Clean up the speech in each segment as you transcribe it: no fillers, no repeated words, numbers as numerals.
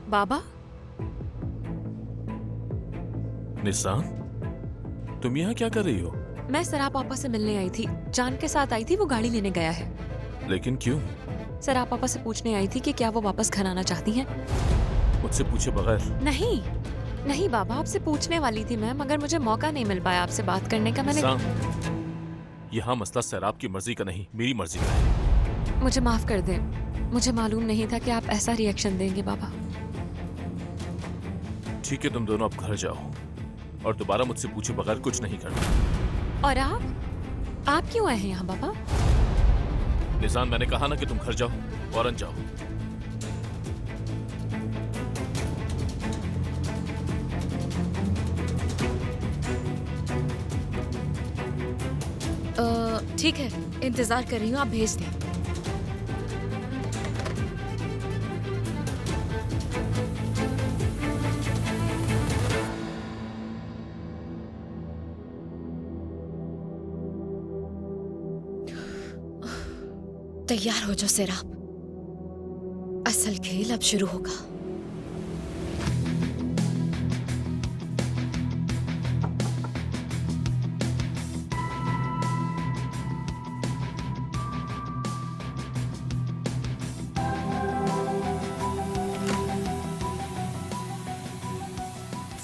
बाबा, निशान, तुम यहाँ क्या कर रही हो? मैं सराप पापा से मिलने आई थी। जान के साथ आई थी, वो गाड़ी लेने गया है। लेकिन क्यों? सराप पापा से पूछने आई थी कि क्या वो वापस घर आना चाहती हैं। मुझसे पूछे बगैर? नहीं नहीं बाबा, आपसे पूछने वाली थी मैं, मगर मुझे मौका नहीं मिल पाया आपसे बात करने का। मैंने यहाँ मसला सैराब की मर्जी का नहीं, मेरी मर्जी का है। मुझे माफ कर दें, मुझे मालूम नहीं था कि आप ऐसा रिएक्शन देंगे बाबा। ठीक है, तुम दोनों अब घर जाओ और दोबारा मुझसे पूछे बगैर कुछ नहीं करना। और आप क्यों आए हैं यहाँ बाबा? निशान, मैंने कहा ना कि तुम घर जाओ, फौरन जाओ। ठीक है, इंतजार कर रही हूँ, आप भेज दें। तैयार हो जाओ सैराब, असल खेल अब शुरू होगा।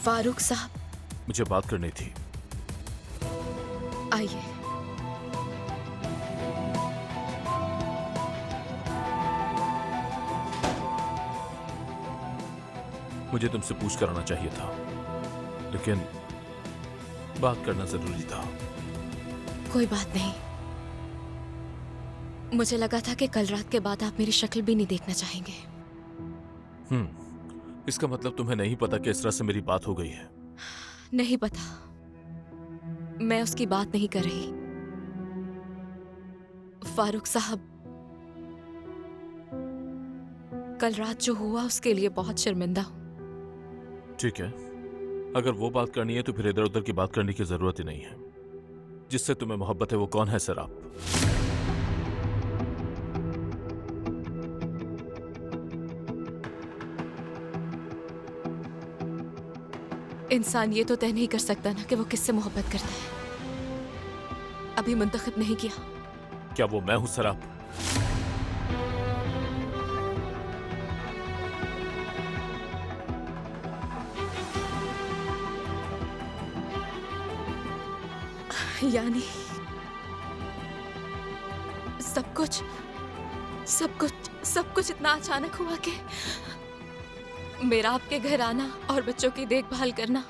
फारूक साहब, मुझे बात करनी थी। आइए। मुझे तुमसे पूछ कर आना चाहिए था, लेकिन बात करना जरूरी था। कोई बात नहीं, मुझे लगा था कि कल रात के बाद आप मेरी शक्ल भी नहीं देखना चाहेंगे। इसका मतलब तुम्हें नहीं पता कि इसरा से मेरी बात हो गई है? नहीं पता, मैं उसकी बात नहीं कर रही। फारूक साहब, कल रात जो हुआ उसके लिए बहुत शर्मिंदा हूं। ठीक है, अगर वो बात करनी है तो फिर इधर उधर की बात करने की जरूरत ही नहीं है। जिससे तुम्हें मोहब्बत है वो कौन है सैराब? इंसान ये तो तय नहीं कर सकता ना कि वो किससे मोहब्बत करता है। अभी मुंतखब नहीं किया। क्या वो मैं हूं सैराब? यानी सब कुछ इतना अचानक हुआ कि मेरा आपके घर आना और बच्चों की देखभाल करना,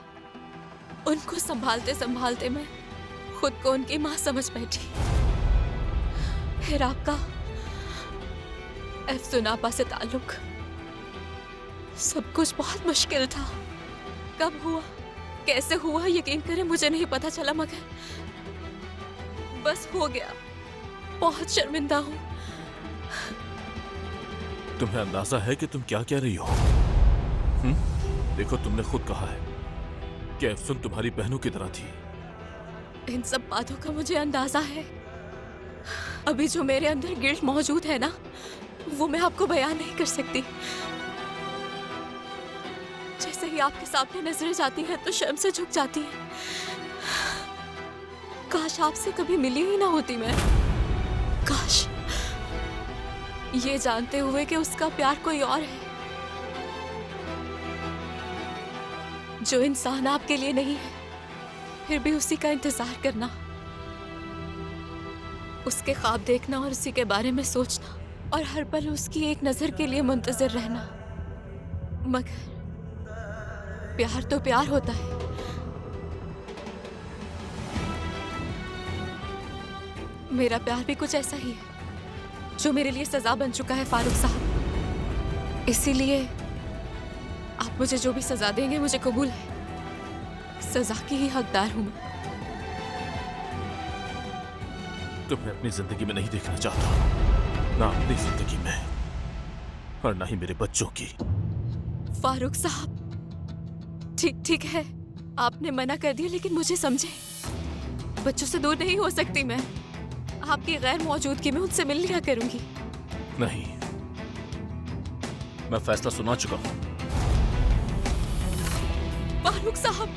उनको संभालते संभालते मैं खुद को उनकी मां समझ बैठी। फिर आपका अफसून आपा से ताल्लुक, सब कुछ बहुत मुश्किल था। कब हुआ, कैसे हुआ, यकीन करें मुझे नहीं पता चला, मगर बस हो गया। बहुत शर्मिंदा हूं। तुम्हें अंदाजा है कि तुम क्या कह रही हो? देखो, तुमने खुद कहा है कि अफसून तुम्हारी बहनों की तरह थी। इन सब बातों का मुझे अंदाजा है। अभी जो मेरे अंदर गिल्ट मौजूद है ना, वो मैं आपको बयान नहीं कर सकती। जैसे ही आपके सामने नजरें जाती हैं तो शर्म से झुक जाती हैं। काश आपसे कभी मिली ही ना होती मैं। काश, ये जानते हुए कि उसका प्यार कोई और है, जो इंसान आपके लिए नहीं है, फिर भी उसी का इंतजार करना, उसके ख्वाब देखना और उसी के बारे में सोचना और हर पल उसकी एक नजर के लिए मुंतजर रहना। मगर प्यार तो प्यार होता है। मेरा प्यार भी कुछ ऐसा ही है जो मेरे लिए सजा बन चुका है फारूक साहब। इसीलिए आप मुझे जो भी सजा देंगे मुझे कबूल है। सजा की ही हकदार हूं मैं। तुम्हें अपनी जिंदगी में नहीं देखना चाहता, ना अपनी जिंदगी में और ना ही मेरे बच्चों की। फारूक साहब, ठीक है, आपने मना कर दिया, लेकिन मुझे समझे, बच्चों से दूर नहीं हो सकती मैं। आपकी गैर मौजूदगी में उनसे मिल लिया करूंगी। नहीं, मैं फैसला सुना चुका हूं। फारूक साहब।